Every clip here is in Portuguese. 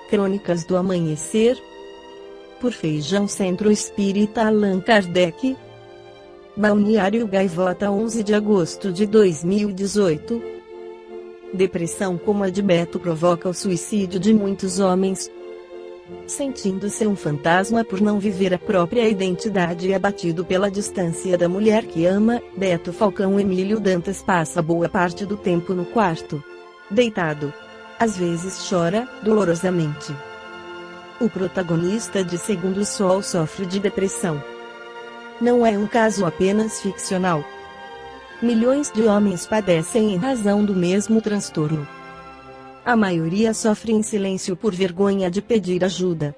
Crônicas do Amanhecer, por Feijão Centro Espírita Allan Kardec. Balneário Gaivota, 11 de agosto de 2018. Depressão como a de Beto provoca o suicídio de muitos homens. Sentindo-se um fantasma por não viver a própria identidade e abatido pela distância da mulher que ama, Beto Falcão Emílio Dantas passa boa parte do tempo no quarto, deitado. Às vezes chora, dolorosamente. O protagonista de Segundo o Sol sofre de depressão. Não é um caso apenas ficcional. Milhões de homens padecem em razão do mesmo transtorno. A maioria sofre em silêncio por vergonha de pedir ajuda.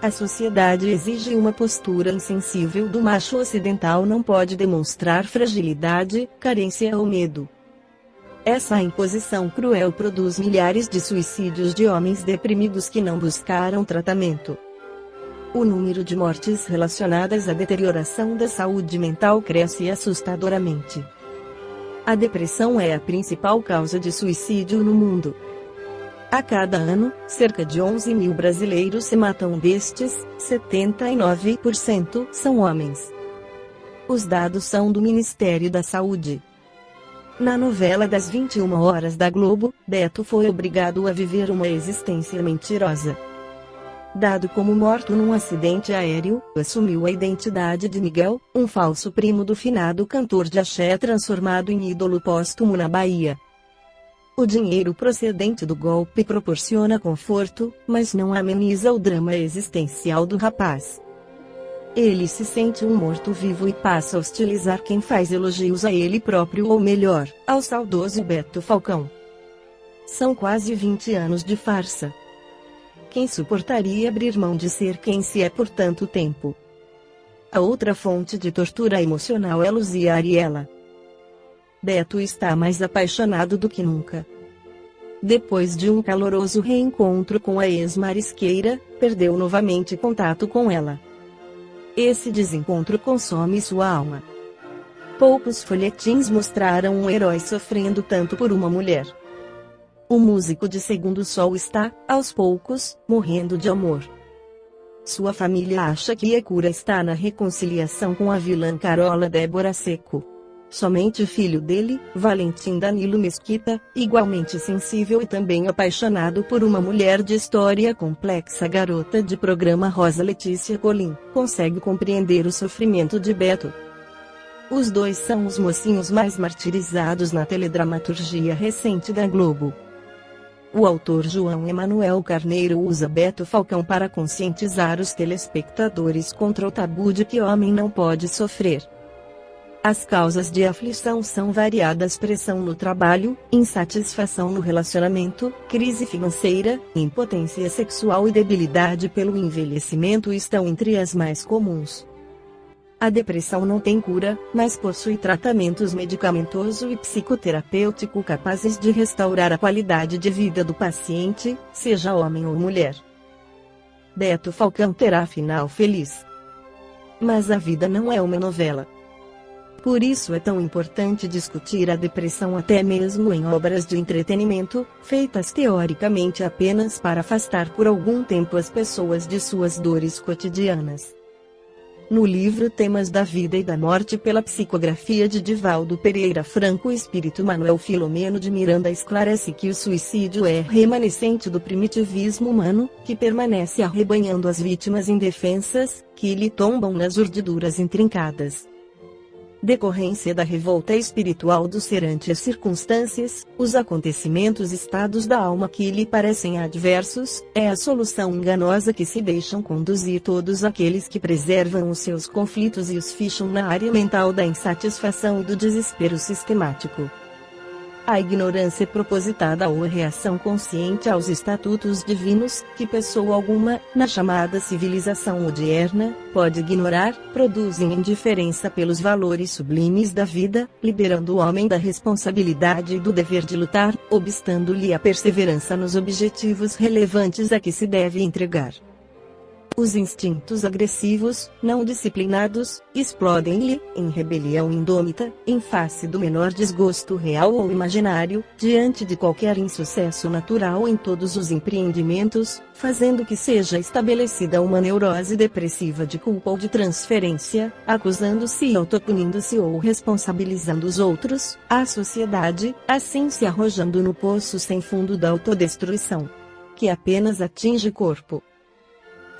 A sociedade exige uma postura insensível do macho ocidental, não pode demonstrar fragilidade, carência ou medo. Essa imposição cruel produz milhares de suicídios de homens deprimidos que não buscaram tratamento. O número de mortes relacionadas à deterioração da saúde mental cresce assustadoramente. A depressão é a principal causa de suicídio no mundo. A cada ano, cerca de 11 mil brasileiros se matam, destes, 79% são homens. Os dados são do Ministério da Saúde. Na novela das 21 horas da Globo, Beto foi obrigado a viver uma existência mentirosa. Dado como morto num acidente aéreo, assumiu a identidade de Miguel, um falso primo do finado cantor de axé transformado em ídolo póstumo na Bahia. O dinheiro procedente do golpe proporciona conforto, mas não ameniza o drama existencial do rapaz. Ele se sente um morto-vivo e passa a hostilizar quem faz elogios a ele próprio, ou melhor, ao saudoso Beto Falcão. São quase 20 anos de farsa. Quem suportaria abrir mão de ser quem se é por tanto tempo? A outra fonte de tortura emocional é Luzia Ariela. Beto está mais apaixonado do que nunca. Depois de um caloroso reencontro com a ex-marisqueira, perdeu novamente contato com ela. Esse desencontro consome sua alma. Poucos folhetins mostraram um herói sofrendo tanto por uma mulher. O músico de Segundo o Sol está, aos poucos, morrendo de amor. Sua família acha que a cura está na reconciliação com a vilã Carola Débora Seco. Somente o filho dele, Valentim Danilo Mesquita, igualmente sensível e também apaixonado por uma mulher de história complexa, garota de programa Rosa Letícia Colim, consegue compreender o sofrimento de Beto. Os dois são os mocinhos mais martirizados na teledramaturgia recente da Globo. O autor João Emanuel Carneiro usa Beto Falcão para conscientizar os telespectadores contra o tabu de que homem não pode sofrer. As causas de aflição são variadas: pressão no trabalho, insatisfação no relacionamento, crise financeira, impotência sexual e debilidade pelo envelhecimento estão entre as mais comuns. A depressão não tem cura, mas possui tratamentos medicamentoso e psicoterapêutico capazes de restaurar a qualidade de vida do paciente, seja homem ou mulher. Beto Falcão terá final feliz. Mas a vida não é uma novela. Por isso é tão importante discutir a depressão até mesmo em obras de entretenimento, feitas teoricamente apenas para afastar por algum tempo as pessoas de suas dores cotidianas. No livro Temas da Vida e da Morte, pela psicografia de Divaldo Pereira Franco, o espírito Manuel Filomeno de Miranda esclarece que o suicídio é remanescente do primitivismo humano, que permanece arrebanhando as vítimas indefensas, que lhe tombam nas urdiduras intrincadas. Decorrência da revolta espiritual do ser ante as circunstâncias, os acontecimentos, estados da alma que lhe parecem adversos, é a solução enganosa que se deixam conduzir todos aqueles que preservam os seus conflitos e os ficham na área mental da insatisfação e do desespero sistemático. A ignorância propositada ou a reação consciente aos estatutos divinos, que pessoa alguma, na chamada civilização moderna, pode ignorar, produzem indiferença pelos valores sublimes da vida, liberando o homem da responsabilidade e do dever de lutar, obstando-lhe a perseverança nos objetivos relevantes a que se deve entregar. Os instintos agressivos, não disciplinados, explodem-lhe, em rebelião indômita, em face do menor desgosto real ou imaginário, diante de qualquer insucesso natural em todos os empreendimentos, fazendo que seja estabelecida uma neurose depressiva de culpa ou de transferência, acusando-se, autopunindo-se ou responsabilizando os outros, a sociedade, assim se arrojando no poço sem fundo da autodestruição, que apenas atinge corpo.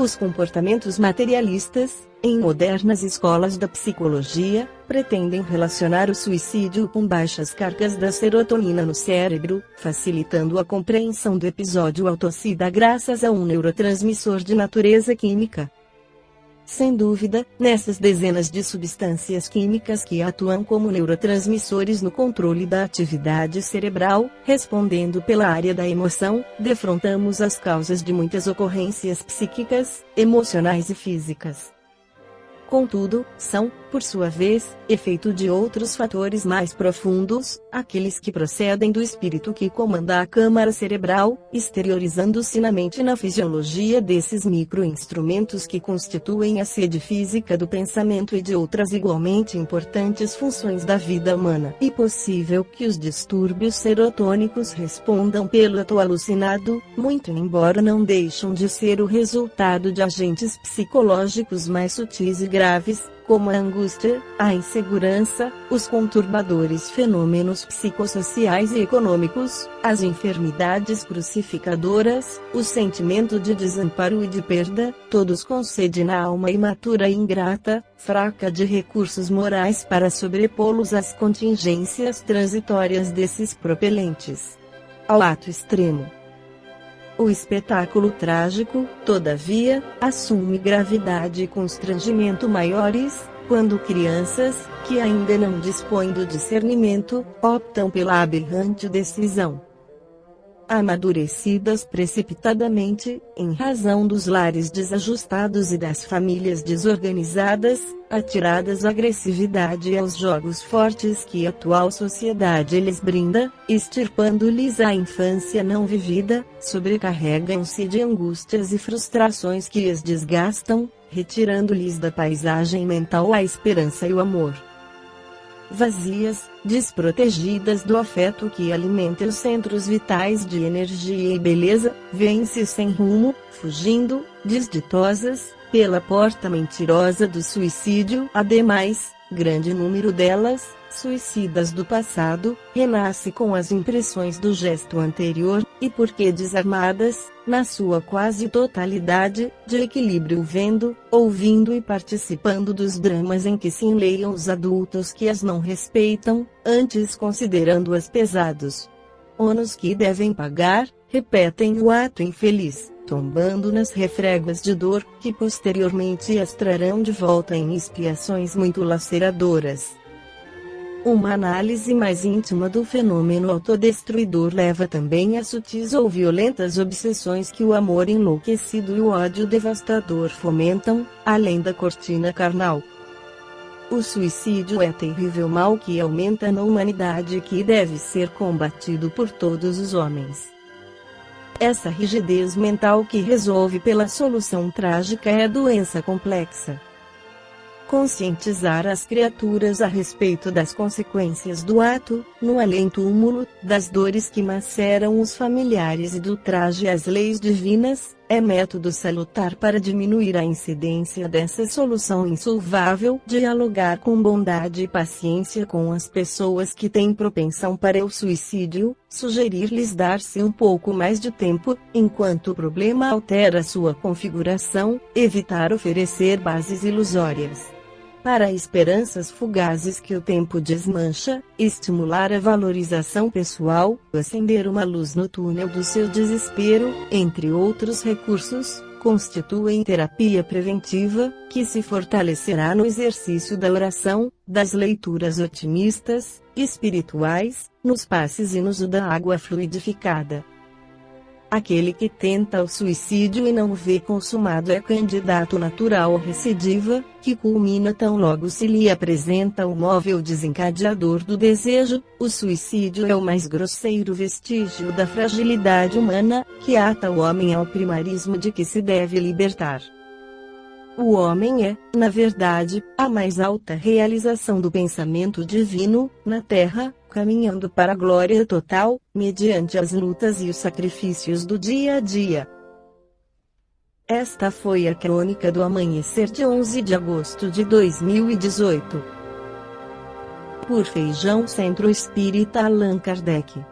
Os comportamentos materialistas, em modernas escolas da psicologia, pretendem relacionar o suicídio com baixas cargas da serotonina no cérebro, facilitando a compreensão do episódio autocida graças a um neurotransmissor de natureza química. Sem dúvida, nessas dezenas de substâncias químicas que atuam como neurotransmissores no controle da atividade cerebral, respondendo pela área da emoção, defrontamos as causas de muitas ocorrências psíquicas, emocionais e físicas. Contudo, são, por sua vez, efeito de outros fatores mais profundos, aqueles que procedem do espírito que comanda a câmara cerebral, exteriorizando-se na mente e na fisiologia desses microinstrumentos que constituem a sede física do pensamento e de outras igualmente importantes funções da vida humana. E possível que os distúrbios serotônicos respondam pelo ato alucinado, muito embora não deixam de ser o resultado de agentes psicológicos mais sutis e graves, como a angústia, a insegurança, os conturbadores fenômenos psicossociais e econômicos, as enfermidades crucificadoras, o sentimento de desamparo e de perda, todos com sede na alma imatura e ingrata, fraca de recursos morais para sobrepô-los às contingências transitórias desses propelentes. Ao ato extremo. O espetáculo trágico, todavia, assume gravidade e constrangimento maiores, quando crianças, que ainda não dispõem do discernimento, optam pela aberrante decisão. Amadurecidas precipitadamente, em razão dos lares desajustados e das famílias desorganizadas, atiradas à agressividade e aos jogos fortes que a atual sociedade lhes brinda, extirpando-lhes a infância não vivida, sobrecarregam-se de angústias e frustrações que lhes desgastam, retirando-lhes da paisagem mental a esperança e o amor. Vazias, desprotegidas do afeto que alimenta os centros vitais de energia e beleza, vêm-se sem rumo, fugindo, desditosas, pela porta mentirosa do suicídio. Ademais, grande número delas, suicidas do passado, renasce com as impressões do gesto anterior, e porque desarmadas, na sua quase totalidade, de equilíbrio vendo, ouvindo e participando dos dramas em que se enleiam os adultos que as não respeitam, antes considerando-as pesados ônus que devem pagar, repetem o ato infeliz, tombando nas refregas de dor, que posteriormente as trarão de volta em expiações muito laceradoras. Uma análise mais íntima do fenômeno autodestruidor leva também a sutis ou violentas obsessões que o amor enlouquecido e o ódio devastador fomentam, além da cortina carnal. O suicídio é terrível mal que aumenta na humanidade e que deve ser combatido por todos os homens. Essa rigidez mental que resolve pela solução trágica é doença complexa. Conscientizar as criaturas a respeito das consequências do ato, no além-túmulo, das dores que maceram os familiares e do traje às leis divinas, é método salutar para diminuir a incidência dessa solução insolvável. Dialogar com bondade e paciência com as pessoas que têm propensão para o suicídio, sugerir-lhes dar-se um pouco mais de tempo, enquanto o problema altera sua configuração, evitar oferecer bases ilusórias para esperanças fugazes que o tempo desmancha, estimular a valorização pessoal, acender uma luz no túnel do seu desespero, entre outros recursos, constituem terapia preventiva, que se fortalecerá no exercício da oração, das leituras otimistas, espirituais, nos passes e no uso da água fluidificada. Aquele que tenta o suicídio e não o vê consumado é candidato natural à recidiva, que culmina tão logo se lhe apresenta o móvel desencadeador do desejo. O suicídio é o mais grosseiro vestígio da fragilidade humana, que ata o homem ao primarismo de que se deve libertar. O homem é, na verdade, a mais alta realização do pensamento divino, na Terra, caminhando para a glória total, mediante as lutas e os sacrifícios do dia a dia. Esta foi a crônica do amanhecer de 11 de agosto de 2018. Por Feijão Centro Espírita Allan Kardec.